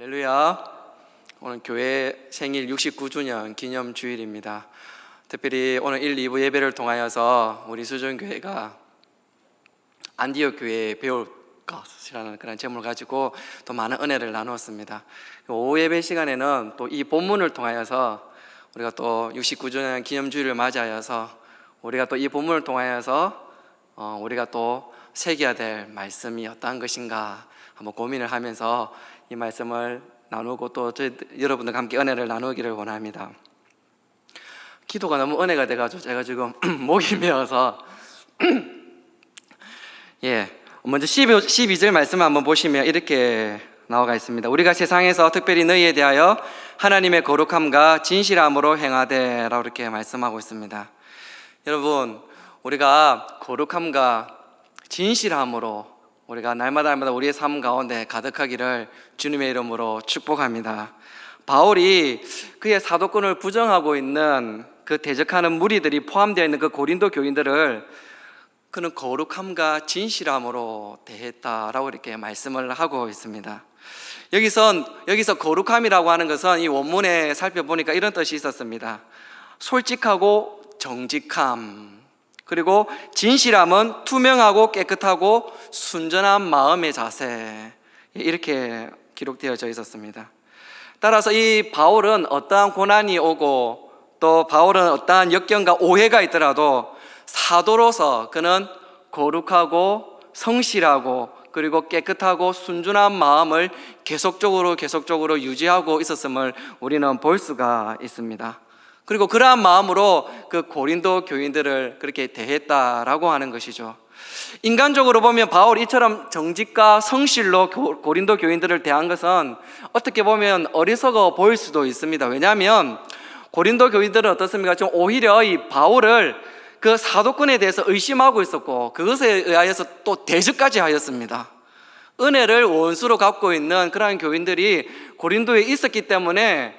할렐루야. 오늘 교회 생일 69주년 기념 주일입니다. 특별히 오늘 1, 2부 예배를 통하여서 우리 수준교회가 안디옥 교회에 배울 것이라는 그런 제목을 가지고 또 많은 은혜를 나누었습니다. 오후 예배 시간에는 또 이 본문을 통하여서 우리가 또 69주년 기념 주일을 맞이하여서 우리가 또 이 본문을 통하여서 우리가 또 새겨야 될 말씀이 어떠한 것인가 한번 고민을 하면서 이 말씀을 나누고 또 여러분들과 함께 은혜를 나누기를 원합니다. 기도가 너무 은혜가 돼가지고 제가 지금 목이 메어서 먼저 12절 말씀 한번 보시면 이렇게 나와 있습니다. 우리가 세상에서 특별히 너희에 대하여 하나님의 거룩함과 진실함으로 행하되 라고 이렇게 말씀하고 있습니다. 여러분, 우리가 거룩함과 진실함으로 우리가 날마다 우리의 삶 가운데 가득하기를 주님의 이름으로 축복합니다. 바울이 그의 사도권을 부정하고 있는 그 대적하는 무리들이 포함되어 있는 그 고린도 교인들을 그는 거룩함과 진실함으로 대했다라고 이렇게 말씀을 하고 있습니다. 여기서 거룩함이라고 하는 것은 이 원문에 살펴보니까 이런 뜻이 있었습니다. 솔직하고 정직함, 그리고 진실함은 투명하고 깨끗하고 순전한 마음의 자세, 이렇게 기록되어져 있었습니다. 따라서 이 바울은 어떠한 고난이 오고 또 바울은 어떠한 역경과 오해가 있더라도 사도로서 그는 거룩하고 성실하고 그리고 깨끗하고 순전한 마음을 계속적으로 유지하고 있었음을 우리는 볼 수가 있습니다. 그리고 그러한 마음으로 그 고린도 교인들을 그렇게 대했다라고 하는 것이죠. 인간적으로 보면 바울이 이처럼 정직과 성실로 고린도 교인들을 대한 것은 어떻게 보면 어리석어 보일 수도 있습니다. 왜냐하면 고린도 교인들은 어떻습니까? 좀 오히려 이 바울을 그 사도권에 대해서 의심하고 있었고 그것에 의하여서 또 대적까지 하였습니다. 은혜를 원수로 갖고 있는 그러한 교인들이 고린도에 있었기 때문에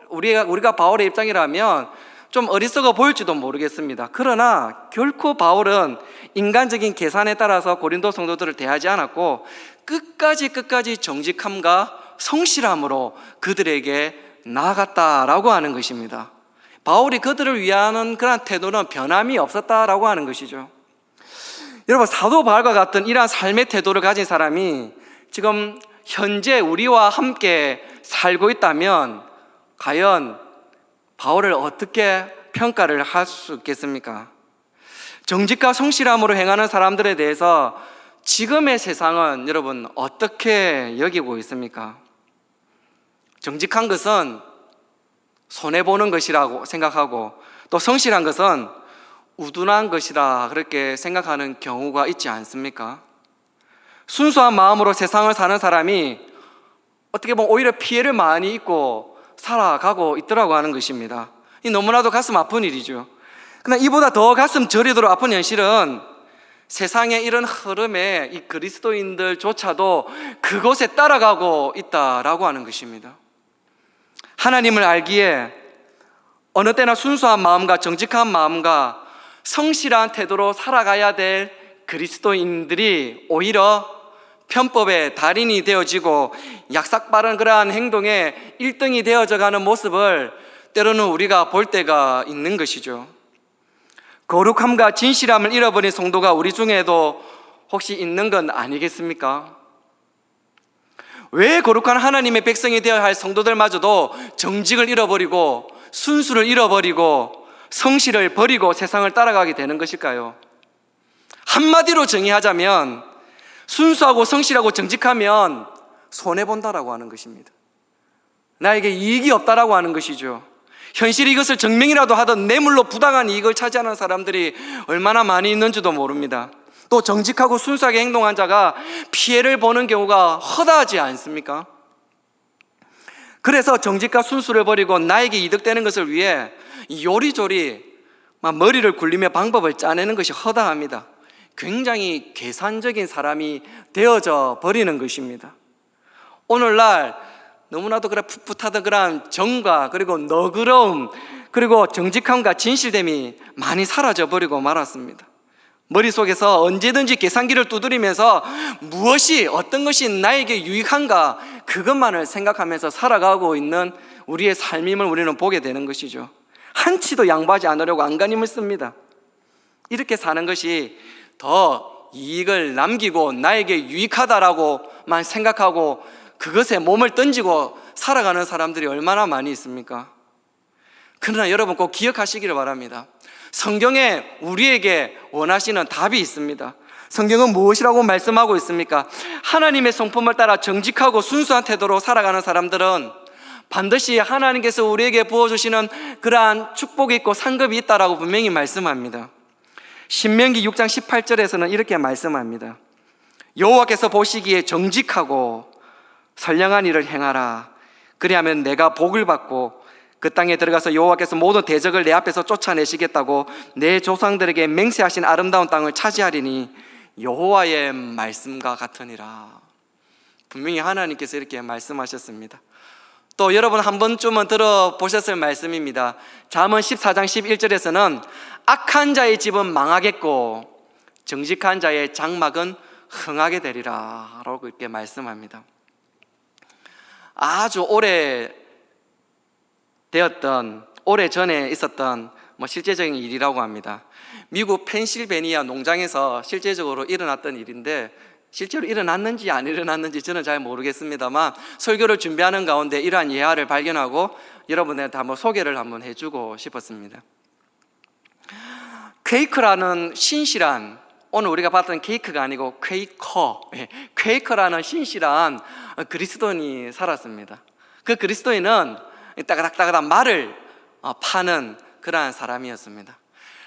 우리가 바울의 입장이라면 좀 어리석어 보일지도 모르겠습니다. 그러나 결코 바울은 인간적인 계산에 따라서 고린도 성도들을 대하지 않았고 끝까지 정직함과 성실함으로 그들에게 나아갔다라고 하는 것입니다. 바울이 그들을 위하는 그런 태도는 변함이 없었다라고 하는 것이죠. 여러분, 사도 바울과 같은 이러한 삶의 태도를 가진 사람이 지금 현재 우리와 함께 살고 있다면 과연 바울을 어떻게 평가를 할 수 있겠습니까? 정직과 성실함으로 행하는 사람들에 대해서 지금의 세상은 여러분 어떻게 여기고 있습니까? 정직한 것은 손해보는 것이라고 생각하고 또 성실한 것은 우둔한 것이라 그렇게 생각하는 경우가 있지 않습니까? 순수한 마음으로 세상을 사는 사람이 어떻게 보면 오히려 피해를 많이 입고 살아가고 있더라고 하는 것입니다. 이 너무나도 가슴 아픈 일이죠. 그러나 이보다 더 가슴 저리도록 아픈 현실은 세상의 이런 흐름에 이 그리스도인들조차도 그곳에 따라가고 있다라고 하는 것입니다. 하나님을 알기에 어느 때나 순수한 마음과 정직한 마음과 성실한 태도로 살아가야 될 그리스도인들이 오히려 편법의 달인이 되어지고 약삭빠른 그러한 행동에 1등이 되어져가는 모습을 때로는 우리가 볼 때가 있는 것이죠. 거룩함과 진실함을 잃어버린 성도가 우리 중에도 혹시 있는 건 아니겠습니까? 왜 거룩한 하나님의 백성이 되어야 할 성도들마저도 정직을 잃어버리고 순수를 잃어버리고 성실을 버리고 세상을 따라가게 되는 것일까요? 한마디로 정의하자면 순수하고 성실하고 정직하면 손해본다라고 하는 것입니다. 나에게 이익이 없다라고 하는 것이죠. 현실이 이것을 증명이라도 하던 뇌물로 부당한 이익을 차지하는 사람들이 얼마나 많이 있는지도 모릅니다. 또 정직하고 순수하게 행동한 자가 피해를 보는 경우가 허다하지 않습니까? 그래서 정직과 순수를 버리고 나에게 이득되는 것을 위해 요리조리 머리를 굴리며 방법을 짜내는 것이 허다합니다. 굉장히 계산적인 사람이 되어져 버리는 것입니다. 오늘날 너무나도 풋풋하던 그런 정과 그리고 너그러움 그리고 정직함과 진실됨이 많이 사라져 버리고 말았습니다. 머릿속에서 언제든지 계산기를 두드리면서 무엇이 어떤 것이 나에게 유익한가 그것만을 생각하면서 살아가고 있는 우리의 삶임을 우리는 보게 되는 것이죠. 한치도 양보하지 않으려고 안간힘을 씁니다. 이렇게 사는 것이 더 이익을 남기고 나에게 유익하다라고만 생각하고 그것에 몸을 던지고 살아가는 사람들이 얼마나 많이 있습니까? 그러나 여러분 꼭 기억하시기를 바랍니다. 성경에 우리에게 원하시는 답이 있습니다. 성경은 무엇이라고 말씀하고 있습니까? 하나님의 성품을 따라 정직하고 순수한 태도로 살아가는 사람들은 반드시 하나님께서 우리에게 부어주시는 그러한 축복이 있고 상급이 있다라고 분명히 말씀합니다. 신명기 6장 18절에서는 이렇게 말씀합니다. 여호와께서 보시기에 정직하고 선량한 일을 행하라. 그리하면 내가 복을 받고 그 땅에 들어가서 여호와께서 모든 대적을 내 앞에서 쫓아내시겠다고 내 조상들에게 맹세하신 아름다운 땅을 차지하리니 여호와의 말씀과 같으니라. 분명히 하나님께서 이렇게 말씀하셨습니다. 또 여러분 한 번쯤은 들어보셨을 말씀입니다. 잠언 14장 11절에서는 악한 자의 집은 망하겠고 정직한 자의 장막은 흥하게 되리라 라고 이렇게 말씀합니다. 아주 오래전에 있었던 실제적인 일이라고 합니다. 미국 펜실베니아 농장에서 실제적으로 일어났던 일인데 실제로 일어났는지 안 일어났는지 저는 잘 모르겠습니다만 설교를 준비하는 가운데 이러한 예화를 발견하고 여러분들한테 한번 소개를 한번 해주고 싶었습니다. 퀘이커라는 신실한, 오늘 우리가 봤던 케이크가 아니고 퀘이커라는 신실한 그리스도인이 살았습니다. 그 그리스도인은 따가닥따가닥 말을 파는 그러한 사람이었습니다.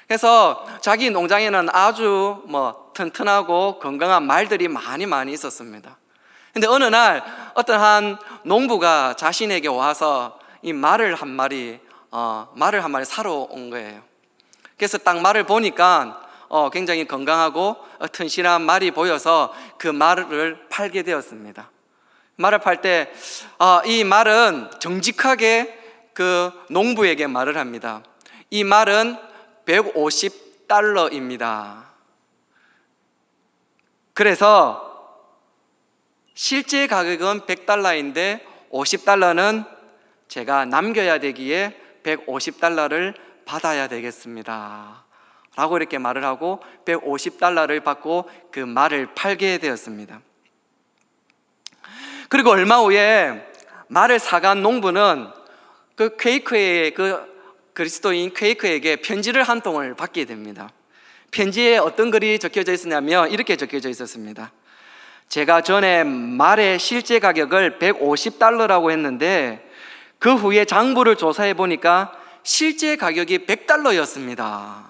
그래서 자기 농장에는 아주 튼튼하고 건강한 말들이 많이 있었습니다. 근데 어느 날 어떤 한 농부가 자신에게 와서 이 말을 한 마리 사러 온 거예요. 그래서 딱 말을 보니까 굉장히 건강하고 튼실한 말이 보여서 그 말을 팔게 되었습니다. 말을 팔 때 이 말은 정직하게 그 농부에게 말을 합니다. 이 말은 $150입니다. 그래서 실제 가격은 $100인데 $50는 제가 남겨야 되기에 $150를 받아야 되겠습니다 라고 이렇게 말을 하고 $150를 받고 그 말을 팔게 되었습니다. 그리고 얼마 후에 말을 사간 농부는 그 퀘이커의 그리스도인 퀘이커에게 편지를 한 통을 받게 됩니다. 편지에 어떤 글이 적혀져 있었냐면 이렇게 적혀져 있었습니다. 제가 전에 말의 실제 가격을 $150라고 했는데 그 후에 장부를 조사해 보니까 실제 가격이 $100였습니다.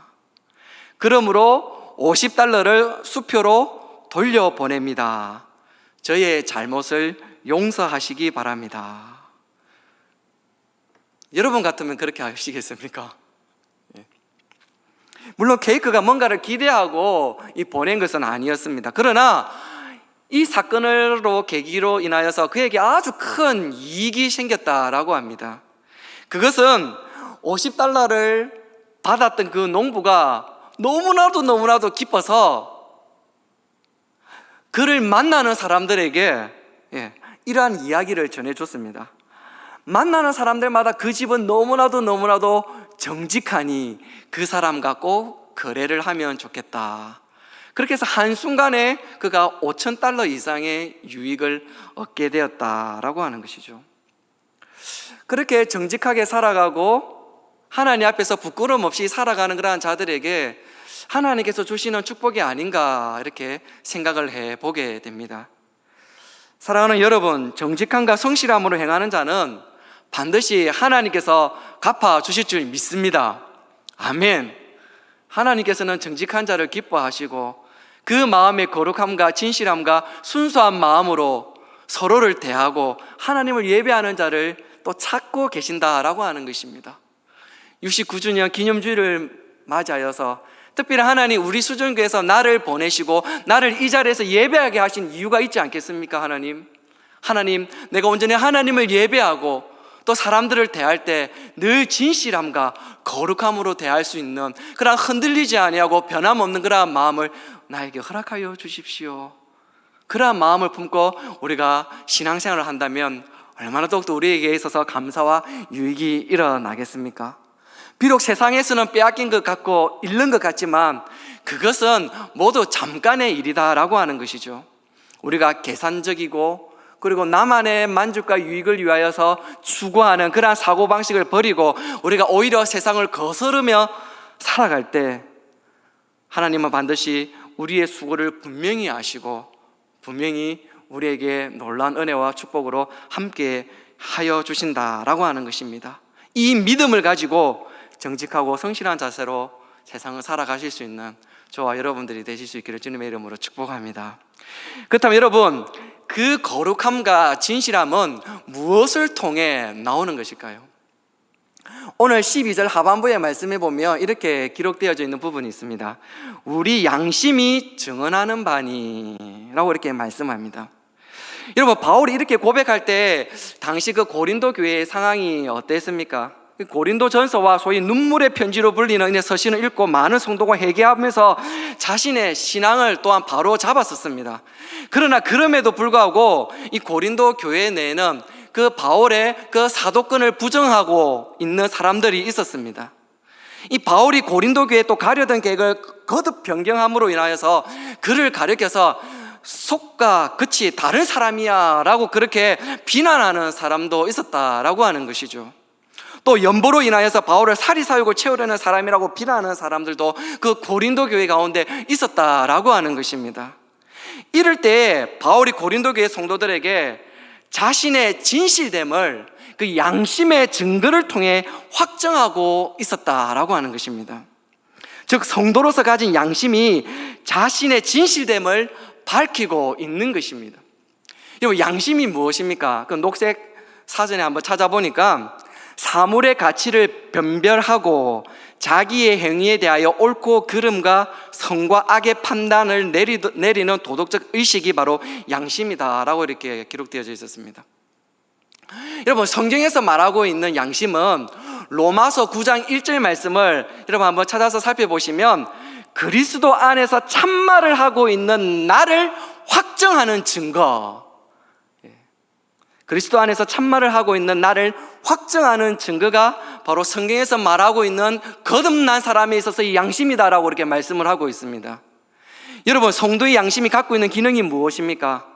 그러므로 $50를 수표로 돌려보냅니다. 저의 잘못을 용서하시기 바랍니다. 여러분 같으면 그렇게 하시겠습니까? 물론 케이크가 뭔가를 기대하고 보낸 것은 아니었습니다. 그러나 이 사건으로 계기로 인하여서 그에게 아주 큰 이익이 생겼다라고 합니다. 그것은 $50를 받았던 그 농부가 너무나도 기뻐서 그를 만나는 사람들에게 이러한 이야기를 전해줬습니다. 만나는 사람들마다 그 집은 너무나도 정직하니 그 사람과 꼭 거래를 하면 좋겠다. 그렇게 해서 한순간에 그가 $5,000 이상의 유익을 얻게 되었다라고 하는 것이죠. 그렇게 정직하게 살아가고 하나님 앞에서 부끄러움 없이 살아가는 그러한 자들에게 하나님께서 주시는 축복이 아닌가 이렇게 생각을 해보게 됩니다. 사랑하는 여러분, 정직함과 성실함으로 행하는 자는 반드시 하나님께서 갚아주실 줄 믿습니다. 아멘. 하나님께서는 정직한 자를 기뻐하시고 그 마음의 거룩함과 진실함과 순수한 마음으로 서로를 대하고 하나님을 예배하는 자를 또 찾고 계신다라고 하는 것입니다. 69주년 기념주일을 맞이하여서 특별히 하나님 우리 수준교회에서 나를 보내시고 나를 이 자리에서 예배하게 하신 이유가 있지 않겠습니까? 하나님 내가 온전히 하나님을 예배하고 또 사람들을 대할 때 늘 진실함과 거룩함으로 대할 수 있는 그런 흔들리지 아니하고 변함없는 그러한 마음을 나에게 허락하여 주십시오. 그러한 마음을 품고 우리가 신앙생활을 한다면 얼마나 더욱더 우리에게 있어서 감사와 유익이 일어나겠습니까? 비록 세상에서는 빼앗긴 것 같고 잃는 것 같지만 그것은 모두 잠깐의 일이다라고 하는 것이죠. 우리가 계산적이고 그리고 나만의 만족과 유익을 위하여서 추구하는 그러한 사고방식을 버리고 우리가 오히려 세상을 거스르며 살아갈 때 하나님은 반드시 우리의 수고를 분명히 아시고 분명히 우리에게 놀라운 은혜와 축복으로 함께 하여 주신다라고 하는 것입니다. 이 믿음을 가지고 정직하고 성실한 자세로 세상을 살아가실 수 있는 저와 여러분들이 되실 수 있기를 주님의 이름으로 축복합니다. 그렇다면 여러분, 그 거룩함과 진실함은 무엇을 통해 나오는 것일까요? 오늘 12절 하반부의 말씀에 보면 이렇게 기록되어져 있는 부분이 있습니다. 우리 양심이 증언하는 바니 라고 이렇게 말씀합니다. 여러분, 바울이 이렇게 고백할 때 당시 그 고린도 교회의 상황이 어땠습니까? 고린도 전서와 소위 눈물의 편지로 불리는 이 서신을 읽고 많은 성도가 회개하면서 자신의 신앙을 또한 바로 잡았었습니다. 그러나 그럼에도 불구하고 이 고린도 교회 내에는 그 바울의 그 사도권을 부정하고 있는 사람들이 있었습니다. 이 바울이 고린도 교회에 또 가려던 계획을 거듭 변경함으로 인하여서 그를 가리켜서 속과 끝이 다른 사람이야 라고 그렇게 비난하는 사람도 있었다라고 하는 것이죠. 또 연보로 인하여서 바울을 사리사욕을 채우려는 사람이라고 비난하는 사람들도 그 고린도 교회 가운데 있었다라고 하는 것입니다. 이럴 때 바울이 고린도 교회 성도들에게 자신의 진실됨을 그 양심의 증거를 통해 확정하고 있었다라고 하는 것입니다. 즉 성도로서 가진 양심이 자신의 진실됨을 밝히고 있는 것입니다. 여러분, 양심이 무엇입니까? 그 녹색 사전에 한번 찾아보니까 사물의 가치를 변별하고 자기의 행위에 대하여 옳고 그름과 선과 악의 판단을 내리는 도덕적 의식이 바로 양심이다라고 이렇게 기록되어져 있었습니다. 여러분, 성경에서 말하고 있는 양심은 로마서 9장 1절 말씀을 여러분 한번 찾아서 살펴보시면 그리스도 안에서 참말을 하고 있는 나를 확정하는 증거, 그리스도 안에서 참말을 하고 있는 나를 확정하는 증거가 바로 성경에서 말하고 있는 거듭난 사람에 있어서 이 양심이다라고 이렇게 말씀을 하고 있습니다. 여러분, 성도의 양심이 갖고 있는 기능이 무엇입니까?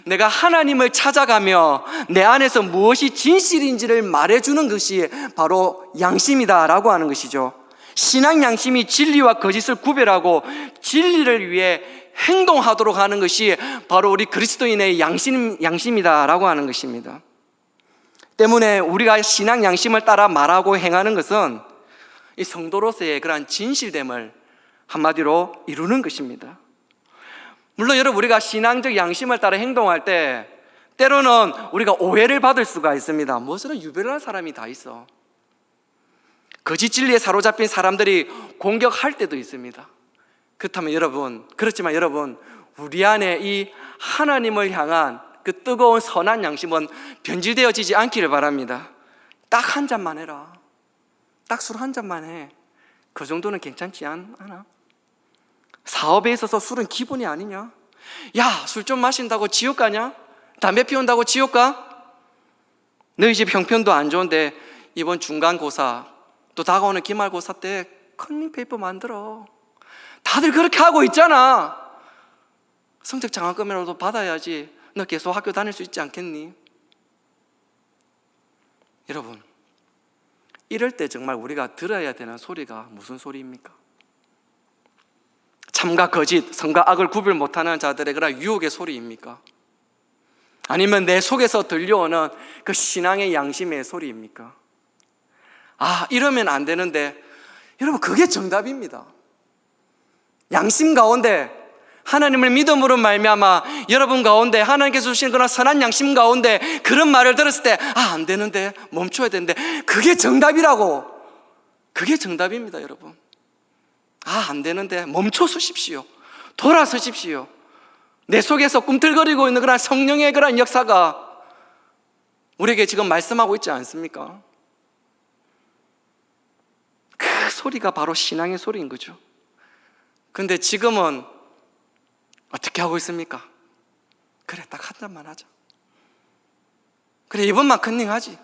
내가 하나님을 찾아가며 내 안에서 무엇이 진실인지를 말해주는 것이 바로 양심이다라고 하는 것이죠. 신앙 양심이 진리와 거짓을 구별하고 진리를 위해 행동하도록 하는 것이 바로 우리 그리스도인의 양심이다라고 하는 것입니다. 때문에 우리가 신앙 양심을 따라 말하고 행하는 것은 이 성도로서의 그러한 진실됨을 한마디로 이루는 것입니다. 물론 여러분, 우리가 신앙적 양심을 따라 행동할 때 때로는 우리가 오해를 받을 수가 있습니다. 무엇으로 유별난 사람이 다 있어. 거짓 진리에 사로잡힌 사람들이 공격할 때도 있습니다. 그렇지만 여러분, 우리 안에 이 하나님을 향한 그 뜨거운 선한 양심은 변질되어지지 않기를 바랍니다. 딱 한 잔만 해라. 딱 술 한 잔만 해. 그 정도는 괜찮지 않아? 사업에 있어서 술은 기본이 아니냐? 야, 술 좀 마신다고 지옥 가냐? 담배 피운다고 지옥 가? 너희 집 형편도 안 좋은데 이번 중간고사 또 다가오는 기말고사 때 컨닝페이퍼 만들어. 다들 그렇게 하고 있잖아. 성적 장학금이라도 받아야지 너 계속 학교 다닐 수 있지 않겠니? 여러분, 이럴 때 정말 우리가 들어야 되는 소리가 무슨 소리입니까? 참과 거짓, 선과 악을 구별 못하는 자들의 그런 유혹의 소리입니까? 아니면 내 속에서 들려오는 그 신앙의 양심의 소리입니까? 이러면 안 되는데, 여러분, 그게 정답입니다. 양심 가운데 하나님을 믿음으로 말미암아 여러분 가운데 하나님께서 주신 그런 선한 양심 가운데 그런 말을 들었을 때 안 되는데, 멈춰야 되는데, 그게 정답이라고. 그게 정답입니다. 여러분, 안 되는데 멈춰 서십시오. 돌아서십시오. 내 속에서 꿈틀거리고 있는 그런 성령의 그런 역사가 우리에게 지금 말씀하고 있지 않습니까? 그 소리가 바로 신앙의 소리인 거죠. 근데 지금은 어떻게 하고 있습니까? 그래, 딱 한 잔만 하자. 그래, 이번만 컨닝하지.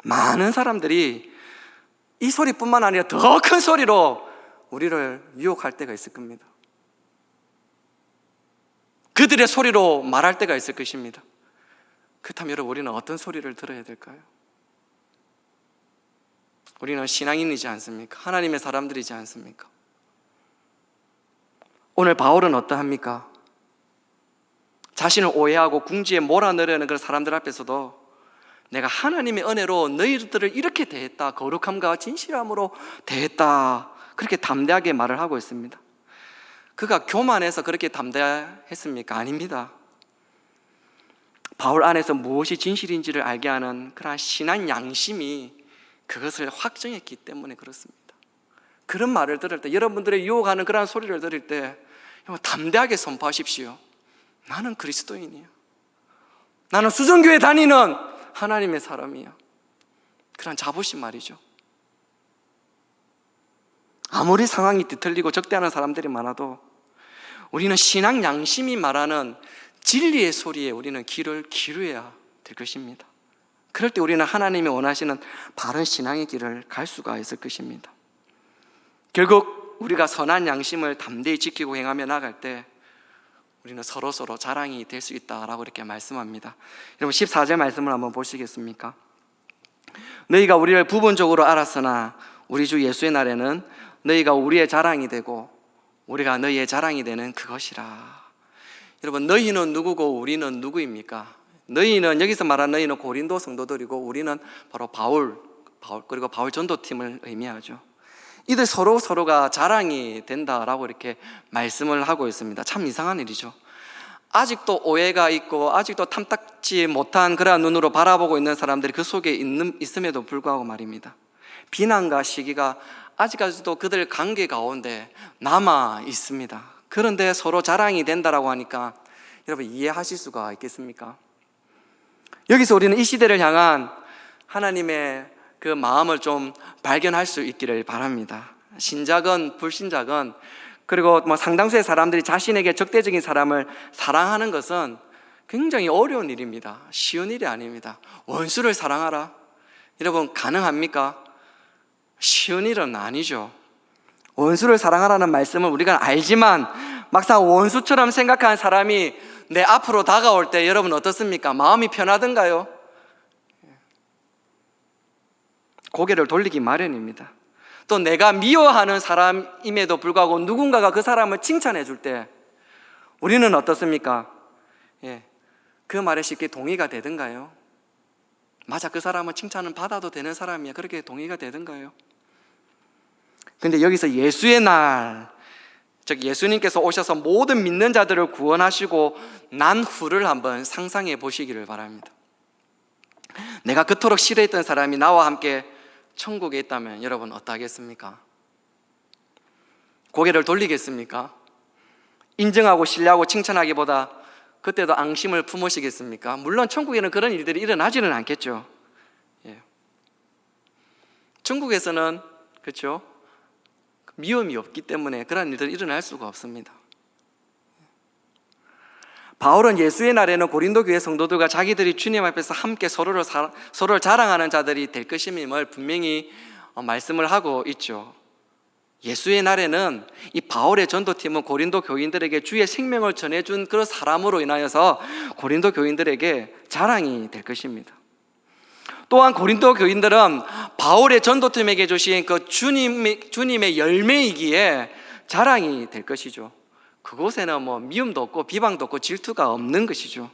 많은 사람들이 이 소리뿐만 아니라 더 큰 소리로 우리를 유혹할 때가 있을 겁니다. 그들의 소리로 말할 때가 있을 것입니다. 그렇다면 여러분, 우리는 어떤 소리를 들어야 될까요? 우리는 신앙인이지 않습니까? 하나님의 사람들이지 않습니까? 오늘 바울은 어떠합니까? 자신을 오해하고 궁지에 몰아넣으려는 그런 사람들 앞에서도 내가 하나님의 은혜로 너희들을 이렇게 대했다, 거룩함과 진실함으로 대했다, 그렇게 담대하게 말을 하고 있습니다. 그가 교만해서 그렇게 담대했습니까? 아닙니다. 바울 안에서 무엇이 진실인지를 알게 하는 그러한 신앙 양심이 그것을 확정했기 때문에 그렇습니다. 그런 말을 들을 때, 여러분들의 유혹하는 그러한 소리를 들을 때 담대하게 선포하십시오. 나는 그리스도인이야. 나는 수정교회 다니는 하나님의 사람이야. 그런 자부심 말이죠. 아무리 상황이 뒤틀리고 적대하는 사람들이 많아도 우리는 신앙 양심이 말하는 진리의 소리에 우리는 귀를 기울여야 될 것입니다. 그럴 때 우리는 하나님이 원하시는 바른 신앙의 길을 갈 수가 있을 것입니다. 결국 우리가 선한 양심을 담대히 지키고 행하며 나갈 때 우리는 서로 자랑이 될 수 있다라고 이렇게 말씀합니다. 여러분 14절 말씀을 한번 보시겠습니까? 너희가 우리를 부분적으로 알았으나 우리 주 예수의 날에는 너희가 우리의 자랑이 되고 우리가 너희의 자랑이 되는 그것이라. 여러분, 너희는 누구고 우리는 누구입니까? 너희는, 여기서 말하는 너희는 고린도 성도들이고 우리는 바로 바울 그리고 바울 전도팀을 의미하죠. 이들 서로가 자랑이 된다라고 이렇게 말씀을 하고 있습니다. 참 이상한 일이죠. 아직도 오해가 있고 아직도 탐탁지 못한 그러한 눈으로 바라보고 있는 사람들이 그 속에 있음에도 불구하고 말입니다, 비난과 시기가 아직까지도 그들 관계 가운데 남아 있습니다. 그런데 서로 자랑이 된다라고 하니까 여러분 이해하실 수가 있겠습니까? 여기서 우리는 이 시대를 향한 하나님의 그 마음을 좀 발견할 수 있기를 바랍니다. 신자건 불신자건, 그리고 상당수의 사람들이 자신에게 적대적인 사람을 사랑하는 것은 굉장히 어려운 일입니다. 쉬운 일이 아닙니다. 원수를 사랑하라, 여러분 가능합니까? 쉬운 일은 아니죠. 원수를 사랑하라는 말씀을 우리가 알지만 막상 원수처럼 생각하는 사람이 내 앞으로 다가올 때 여러분 어떻습니까? 마음이 편하던가요? 고개를 돌리기 마련입니다. 또 내가 미워하는 사람임에도 불구하고 누군가가 그 사람을 칭찬해 줄 때 우리는 어떻습니까? 그 말에 쉽게 동의가 되던가요? 맞아, 그 사람은 칭찬은 받아도 되는 사람이야, 그렇게 동의가 되던가요? 근데 여기서 예수의 날, 즉 예수님께서 오셔서 모든 믿는 자들을 구원하시고 난 후를 한번 상상해 보시기를 바랍니다. 내가 그토록 싫어했던 사람이 나와 함께 천국에 있다면 여러분 어떠하겠습니까? 고개를 돌리겠습니까? 인정하고 신뢰하고 칭찬하기보다 그때도 앙심을 품으시겠습니까? 물론 천국에는 그런 일들이 일어나지는 않겠죠. 천국에서는 그렇죠, 미움이 없기 때문에 그런 일들이 일어날 수가 없습니다. 바울은 예수의 날에는 고린도 교회 성도들과 자기들이 주님 앞에서 함께 서로를 자랑하는 자들이 될 것임을 분명히 말씀을 하고 있죠. 예수의 날에는 이 바울의 전도팀은 고린도 교인들에게 주의 생명을 전해준 그런 사람으로 인하여서 고린도 교인들에게 자랑이 될 것입니다. 또한 고린도 교인들은 바울의 전도팀에게 주신 그 주님의 열매이기에 자랑이 될 것이죠. 그곳에는 미움도 없고 비방도 없고 질투가 없는 것이죠.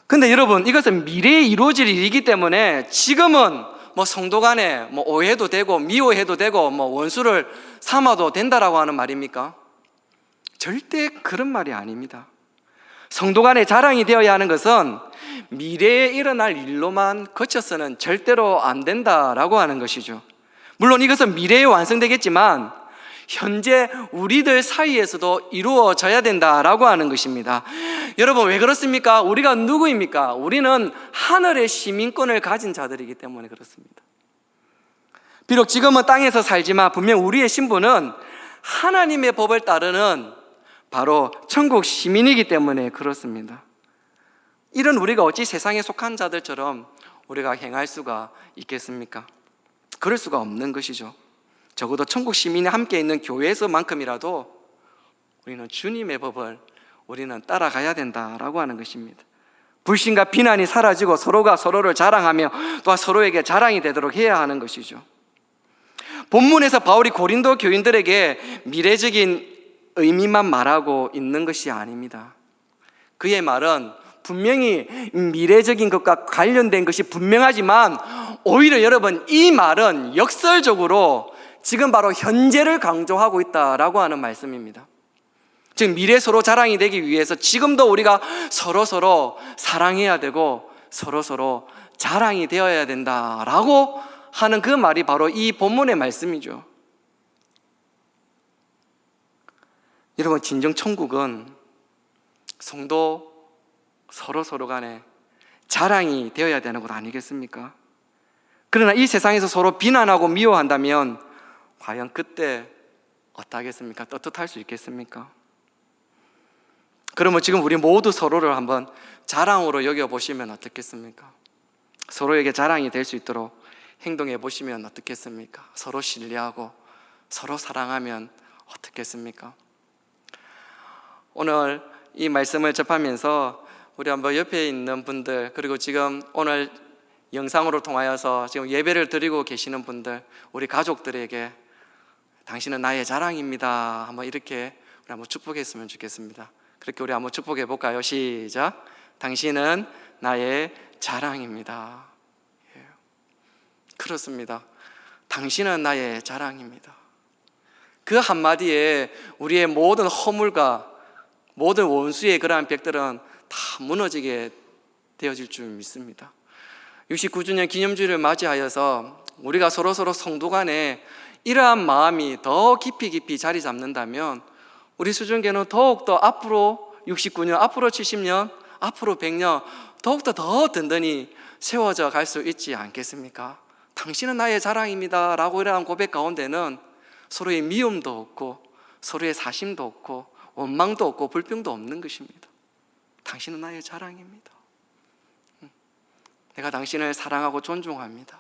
근데 여러분, 이것은 미래에 이루어질 일이기 때문에 지금은 성도 간에 오해도 되고 미워해도 되고 원수를 삼아도 된다라고 하는 말입니까? 절대 그런 말이 아닙니다. 성도 간에 자랑이 되어야 하는 것은 미래에 일어날 일로만 거쳐서는 절대로 안 된다라고 하는 것이죠. 물론 이것은 미래에 완성되겠지만 현재 우리들 사이에서도 이루어져야 된다라고 하는 것입니다. 여러분, 왜 그렇습니까? 우리가 누구입니까? 우리는 하늘의 시민권을 가진 자들이기 때문에 그렇습니다. 비록 지금은 땅에서 살지만 분명 우리의 신분은 하나님의 법을 따르는 바로 천국 시민이기 때문에 그렇습니다. 이런 우리가 어찌 세상에 속한 자들처럼 우리가 행할 수가 있겠습니까? 그럴 수가 없는 것이죠. 적어도 천국 시민이 함께 있는 교회에서만큼이라도 우리는 주님의 법을 우리는 따라가야 된다라고 하는 것입니다. 불신과 비난이 사라지고 서로가 서로를 자랑하며 또한 서로에게 자랑이 되도록 해야 하는 것이죠. 본문에서 바울이 고린도 교인들에게 미래적인 의미만 말하고 있는 것이 아닙니다. 그의 말은 분명히 미래적인 것과 관련된 것이 분명하지만 오히려 여러분, 이 말은 역설적으로 지금 바로 현재를 강조하고 있다라고 하는 말씀입니다. 즉 미래 서로 자랑이 되기 위해서 지금도 우리가 서로 사랑해야 되고 서로 자랑이 되어야 된다라고 하는 그 말이 바로 이 본문의 말씀이죠. 여러분, 진정 천국은 성도 서로 간에 자랑이 되어야 되는 것 아니겠습니까? 그러나 이 세상에서 서로 비난하고 미워한다면 과연 그때 어떠하겠습니까? 떳떳할 수 있겠습니까? 그러면 지금 우리 모두 서로를 한번 자랑으로 여겨보시면 어떻겠습니까? 서로에게 자랑이 될 수 있도록 행동해 보시면 어떻겠습니까? 서로 신뢰하고 서로 사랑하면 어떻겠습니까? 오늘 이 말씀을 접하면서 우리 한번 옆에 있는 분들, 그리고 지금 오늘 영상으로 통하여서 지금 예배를 드리고 계시는 분들, 우리 가족들에게 당신은 나의 자랑입니다 한번 이렇게 우리 한번 축복했으면 좋겠습니다. 그렇게 우리 한번 축복해 볼까요? 시작. 당신은 나의 자랑입니다. 예. 그렇습니다. 당신은 나의 자랑입니다. 그 한마디에 우리의 모든 허물과 모든 원수의 그러한 벽들은 다 무너지게 되어질 줄 믿습니다. 69주년 기념주일을 맞이하여서 우리가 서로 성도 간에 이러한 마음이 더 깊이 자리 잡는다면 우리 수준계는 더욱더 앞으로 69년, 앞으로 70년, 앞으로 100년 더욱더 더 든든히 세워져 갈 수 있지 않겠습니까? 당신은 나의 자랑입니다 라고 이러한 고백 가운데는 서로의 미움도 없고 서로의 사심도 없고 원망도 없고 불평도 없는 것입니다. 당신은 나의 자랑입니다. 내가 당신을 사랑하고 존중합니다.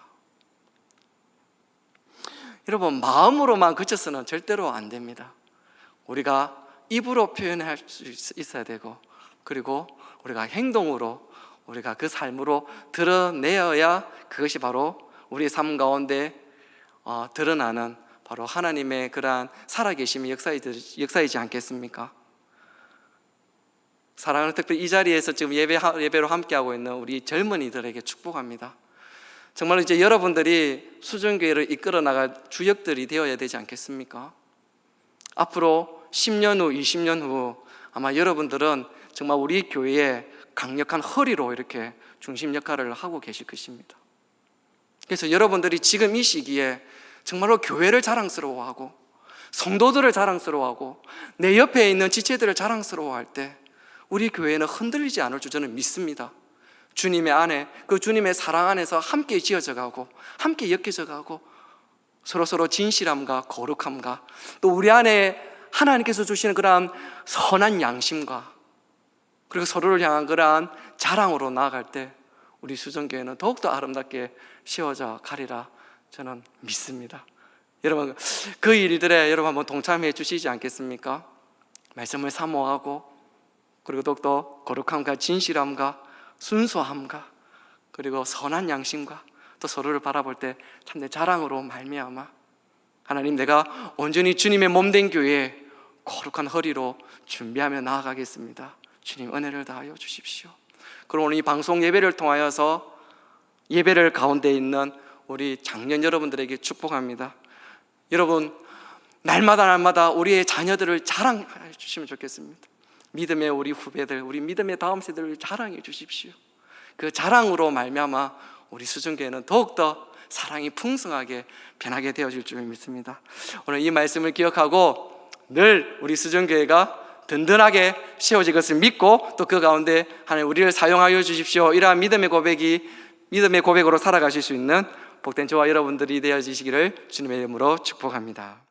여러분, 마음으로만 그쳐서는 절대로 안 됩니다. 우리가 입으로 표현할 수 있어야 되고, 그리고 우리가 행동으로, 우리가 그 삶으로 드러내어야 그것이 바로 우리의 삶 가운데 드러나는 바로 하나님의 그러한 살아계심이 역사이지 않겠습니까? 사랑하는, 특별히 이 자리에서 지금 예배로 함께하고 있는 우리 젊은이들에게 축복합니다. 정말 이제 여러분들이 수준교회를 이끌어 나갈 주역들이 되어야 되지 않겠습니까? 앞으로 10년 후, 20년 후 아마 여러분들은 정말 우리 교회의 강력한 허리로 이렇게 중심 역할을 하고 계실 것입니다. 그래서 여러분들이 지금 이 시기에 정말로 교회를 자랑스러워하고 성도들을 자랑스러워하고 내 옆에 있는 지체들을 자랑스러워할 때 우리 교회는 흔들리지 않을 줄 저는 믿습니다. 주님의 안에, 그 주님의 사랑 안에서 함께 지어져 가고 함께 엮여져 가고 서로 진실함과 거룩함과 또 우리 안에 하나님께서 주시는 그러한 선한 양심과 그리고 서로를 향한 그러한 자랑으로 나아갈 때 우리 수정교회는 더욱더 아름답게 세워져 가리라 저는 믿습니다. 여러분, 그 일들에 여러분 한번 동참해 주시지 않겠습니까? 말씀을 사모하고 그리고 더욱더 거룩함과 진실함과 순수함과 그리고 선한 양심과 또 서로를 바라볼 때 참 내 자랑으로 말미암아 하나님, 내가 온전히 주님의 몸된 교회에 거룩한 허리로 준비하며 나아가겠습니다. 주님 은혜를 다하여 주십시오. 그럼 오늘 이 방송 예배를 통하여서 예배를 가운데 있는 우리 장년 여러분들에게 축복합니다. 여러분, 날마다 우리의 자녀들을 자랑해 주시면 좋겠습니다. 믿음의 우리 후배들, 우리 믿음의 다음 세대를 자랑해 주십시오. 그 자랑으로 말미암아 우리 수준교회는 더욱더 사랑이 풍성하게 변하게 되어질 줄 믿습니다. 오늘 이 말씀을 기억하고 늘 우리 수정교회가 든든하게 세워질 것을 믿고 또 그 가운데 하나님 우리를 사용하여 주십시오. 이러한 믿음의 고백으로 살아가실 수 있는 복된 저와 여러분들이 되어지시기를 주님의 이름으로 축복합니다.